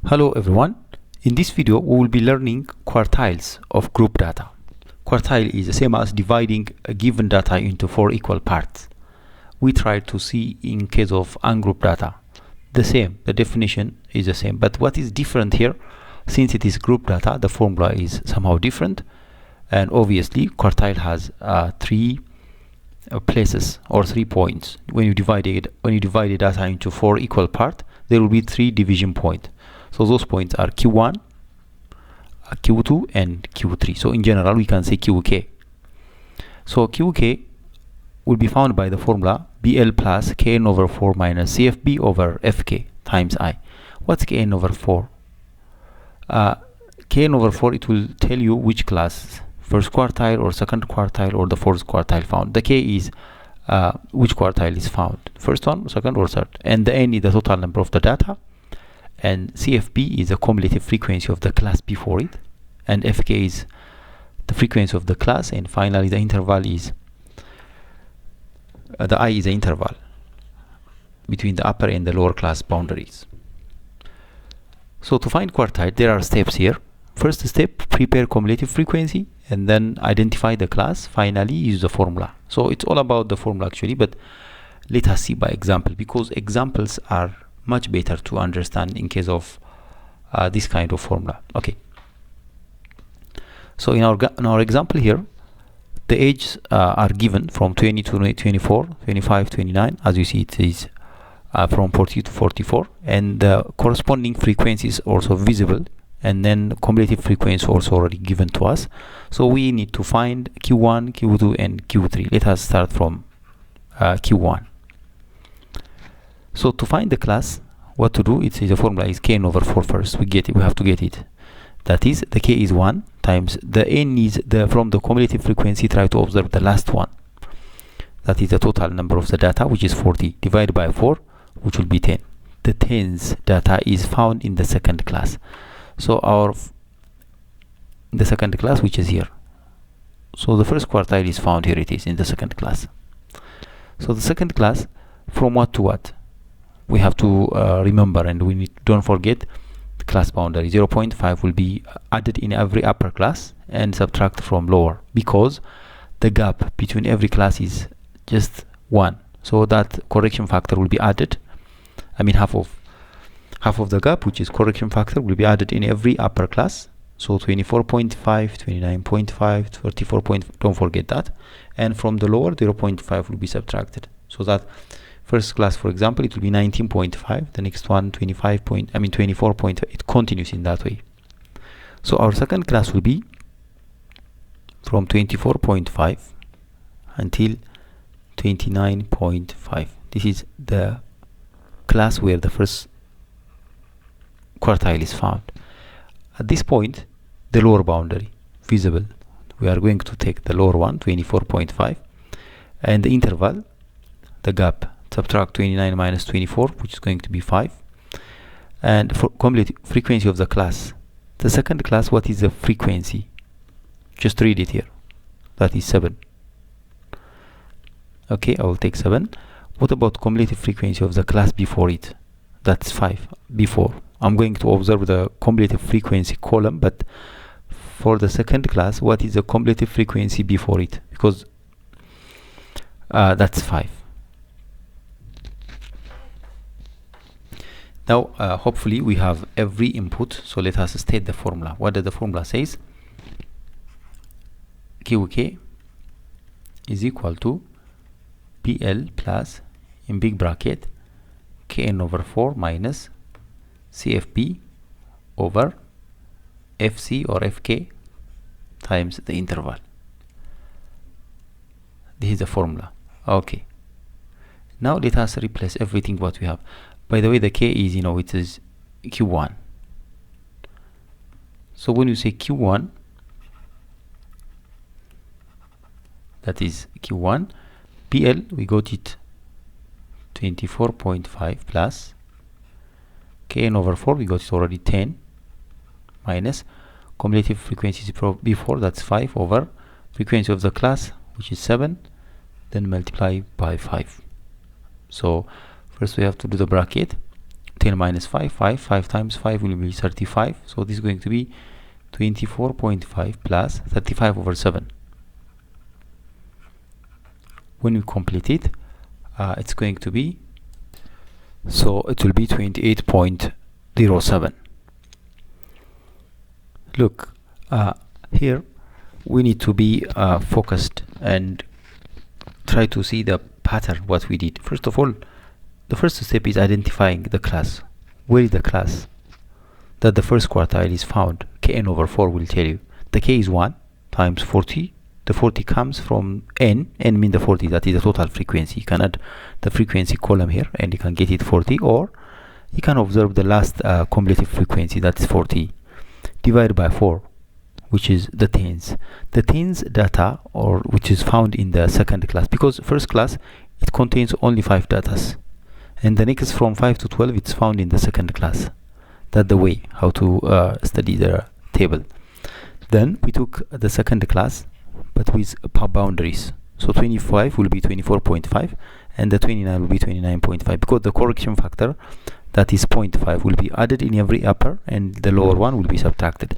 Hello everyone. In this video we will be learning quartiles of group data. Quartile is the same as dividing a given data into 4 equal parts. We try to see in case of ungroup data the definition is the same, but what is different here, since it is group data, the formula is somehow different, and obviously quartile has 3 places or 3 points. When you divide the data into 4 equal parts, there will be 3 division points. So those points are Q1, Q2 and Q3. So in general we can say QK. So QK will be found by the formula BL plus Kn over 4 minus CFB over Fk times I. What's Kn over 4? Kn over 4, it will tell you which class, first quartile or second quartile or the fourth quartile found. The K is which quartile is found, first one, second or third, and the N is the total number of the data, and CFB is the cumulative frequency of the class before it, and Fk is the frequency of the class, and finally the interval is the I is the interval between the upper and the lower class boundaries. So to find quartile, there are steps here. First step, prepare cumulative frequency and then identify the class. Finally use the formula. So it's all about the formula actually, but let us see by example, because examples are much better to understand in case of this kind of formula. Okay, so in our example here, the ages are given from 20 to 24, 25, 29. As you see, it is from 40 to 44, and the corresponding frequency is also visible, and then cumulative frequency also already given to us. So we need to find Q1, Q2 and Q3. Let us start from Q1. So to find the class, what to do? The formula is Kn over 4 first. We have to get it. That is, the K is 1 times the N is from the cumulative frequency. Try to observe the last one. That is the total number of the data, which is 40, divided by 4, which will be 10. The tens data is found in the second class. So the second class, which is here. So the first quartile is found here. It is in the second class. So the second class, from what to what? We have to remember, and don't forget the class boundary. 0.5 will be added in every upper class and subtract from lower, because the gap between every class is just 1. So that correction factor will be added. I mean half of the gap, which is correction factor, will be added in every upper class. So 24.5, 29.5, 34. Don't forget that. And from the lower, 0.5 will be subtracted. So that first class, for example, it will be 19.5. The next one, 24. It continues in that way. So our second class will be from 24.5 until 29.5. This is the class where the first quartile is found. At this point, the lower boundary visible. We are going to take the lower one, 24.5, and the interval, the gap, subtract 29 minus 24, which is going to be 5. And for cumulative frequency of the class, the second class, what is the frequency? Just read it here. That is 7. Okay, I will take 7. What about cumulative frequency of the class before it? That's 5. Before, I'm going to observe the cumulative frequency column, but for the second class, what is the cumulative frequency before it? Because that's 5. Now, hopefully we have every input, so let us state the formula. What does the formula says? QK is equal to PL plus, in big bracket, Kn over 4 minus CFB over FC or Fk times the interval. This is the formula. Okay. Now let us replace everything what we have. By the way, the K is, it is Q1. So when you say Q1, that is Q1, PL, we got it 24.5 plus Kn over 4, we got it already 10, minus cumulative frequencies before, that's 5, over frequency of the class, which is 7, then multiply by 5. So first we have to do the bracket, 10 minus 5, 5 times 5 will be 35. So this is going to be 24.5 plus 35 over 7. When we complete it, it's going to be, so it will be 28.07. Look, here we need to be focused and try to see the pattern what we did. First of all, the first step is identifying the class. Where is the class that the first quartile is found? Kn over 4 will tell you. The k is 1 times 40. The 40 comes from n means the 40, that is the total frequency. You can add the frequency column here and you can get it 40, or you can observe the last cumulative frequency, that is 40, divided by 4, which is the tens. The tens data, or which is found in the second class, because first class it contains only 5 datas, and the next from 5 to 12 it's found in the second class. That's the way how to study the table. Then we took the second class, but with boundaries. So 25 will be 24.5 and the 29 will be 29.5, because the correction factor, that is 0.5, will be added in every upper and the lower one will be subtracted.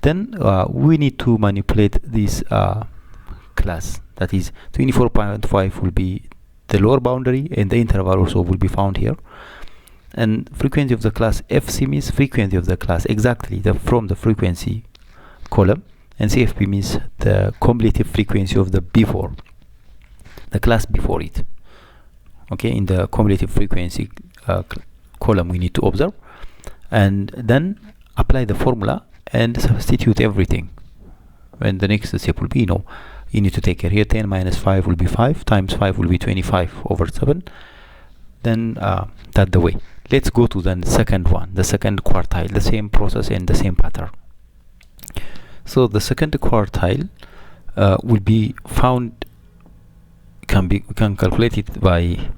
Then we need to manipulate this class, that is 24.5 will be the lower boundary and the interval also will be found here. And frequency of the class, FC means frequency of the class, exactly from the frequency column, and CFP means the cumulative frequency of the before, the class before it. Okay, in the cumulative frequency column we need to observe, and then apply the formula and substitute everything. And the next step will be, you need to take care here. 10 minus 5 will be 5 times 5 will be 25 over 7. Then that's the way. Let's go to the second one, the second quartile, the same process and the same pattern. So the second quartile will be found, we can calculate it by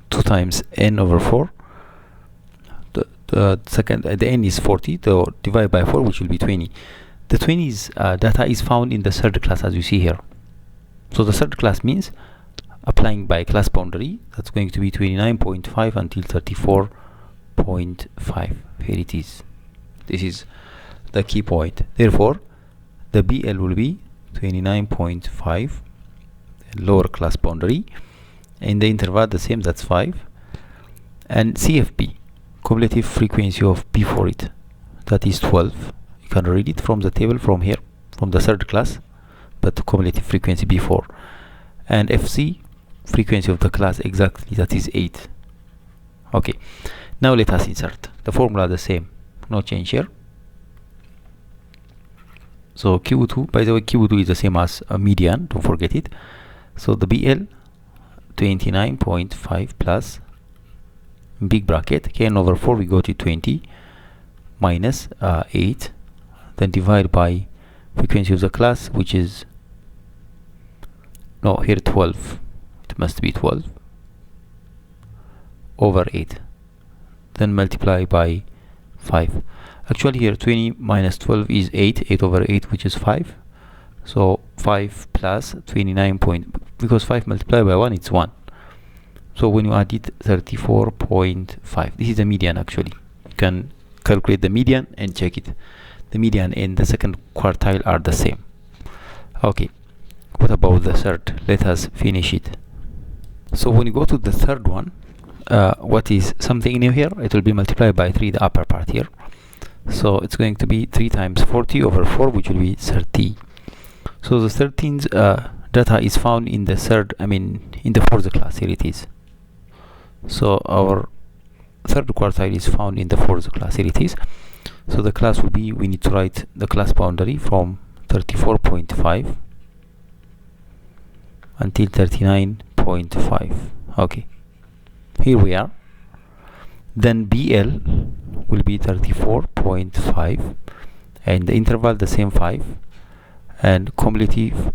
2 times n over 4. The n is 40, so divide by 4, which will be 20. The 20's data is found in the third class, as you see here. So the third class means applying by class boundary, that's going to be 29.5 until 34.5. Here it is. This is the key point. Therefore, the BL will be 29.5, lower class boundary, and the interval the same, that's 5. And CFP, cumulative frequency of before it, that is 12. You can read it from the table from here, from the third class, but cumulative frequency before. And FC, frequency of the class, exactly, that is 8. Okay, now let us insert the formula, the same, no change here. So Q2, by the way, Q2 is the same as a median, don't forget it. So the BL 29.5 plus big bracket kn over 4, we go to 20 minus 8, then divide by frequency of the class, which is, no, here 12, it must be 12 over 8, then multiply by 5. Actually here 20 minus 12 is 8 over 8, which is 5. So 5 plus 29 because 5 multiplied by 1 it's 1. So when you add it, 34.5. This is the median. Actually, you can calculate the median and check it. The median and the second quartile are the same. Okay, what about the third? Let us finish it. So when you go to the third one, what is something new here? It will be multiplied by 3, the upper part here. So it's going to be 3 times 40 over 4, which will be 30. So the 13th data is found in the in the fourth class. Here it is. So our third quartile is found in the fourth class. Here it is. So the class will be, we need to write the class boundary from 34.5 until 39.5. Okay, here we are. Then BL will be 34.5 and the interval the same 5, and cumulative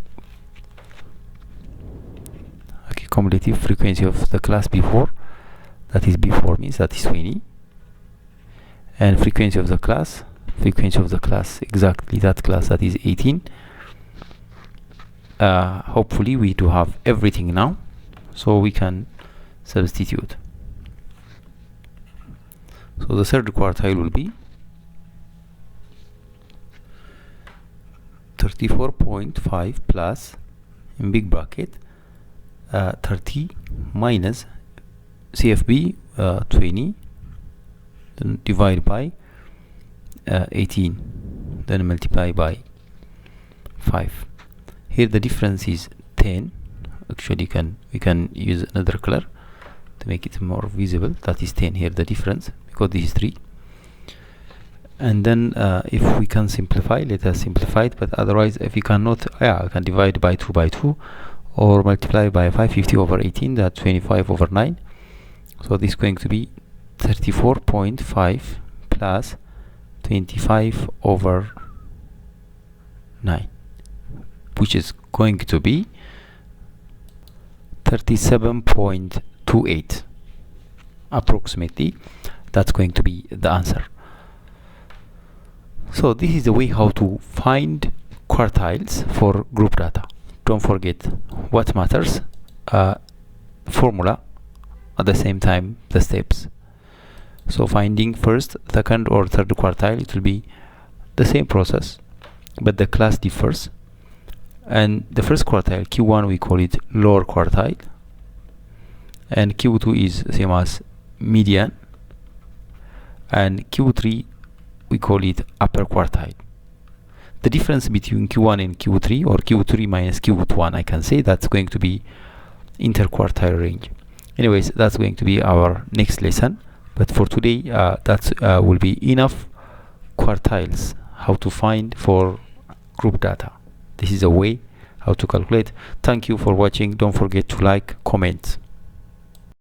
frequency of the class before, that is before means that is 20, and frequency of the class exactly that class, that is 18. Hopefully we do have everything now, so we can substitute. So the third quartile will be 34.5 plus, in big bracket, 30 minus CFB 20, then divide by 18, then multiply by 5. Here the difference is 10. Actually we can use another color to make it more visible. That is 10 here, the difference, because this is 3. And then if we can simplify, let us simplify it, but otherwise if we cannot, I can divide by 2 by 2 or multiply by 5. 50 over 18, that's 25 over 9. So this is going to be 34.5 plus 25 over 9, which is going to be 37.28 approximately. That's going to be the answer. So this is the way how to find quartiles for group data. Don't forget what matters, formula, at the same time the steps. So finding first, second or third quartile, it will be the same process, but the class differs. And the first quartile, Q1, we call it lower quartile, and Q2 is same as median, and Q3 we call it upper quartile. The difference between Q1 and Q3, or Q3 minus Q1, I can say that's going to be interquartile range. Anyways, that's going to be our next lesson, but for today that will be enough quartiles how to find for group data. This is a way how to calculate. Thank you for watching. Don't forget to like, comment.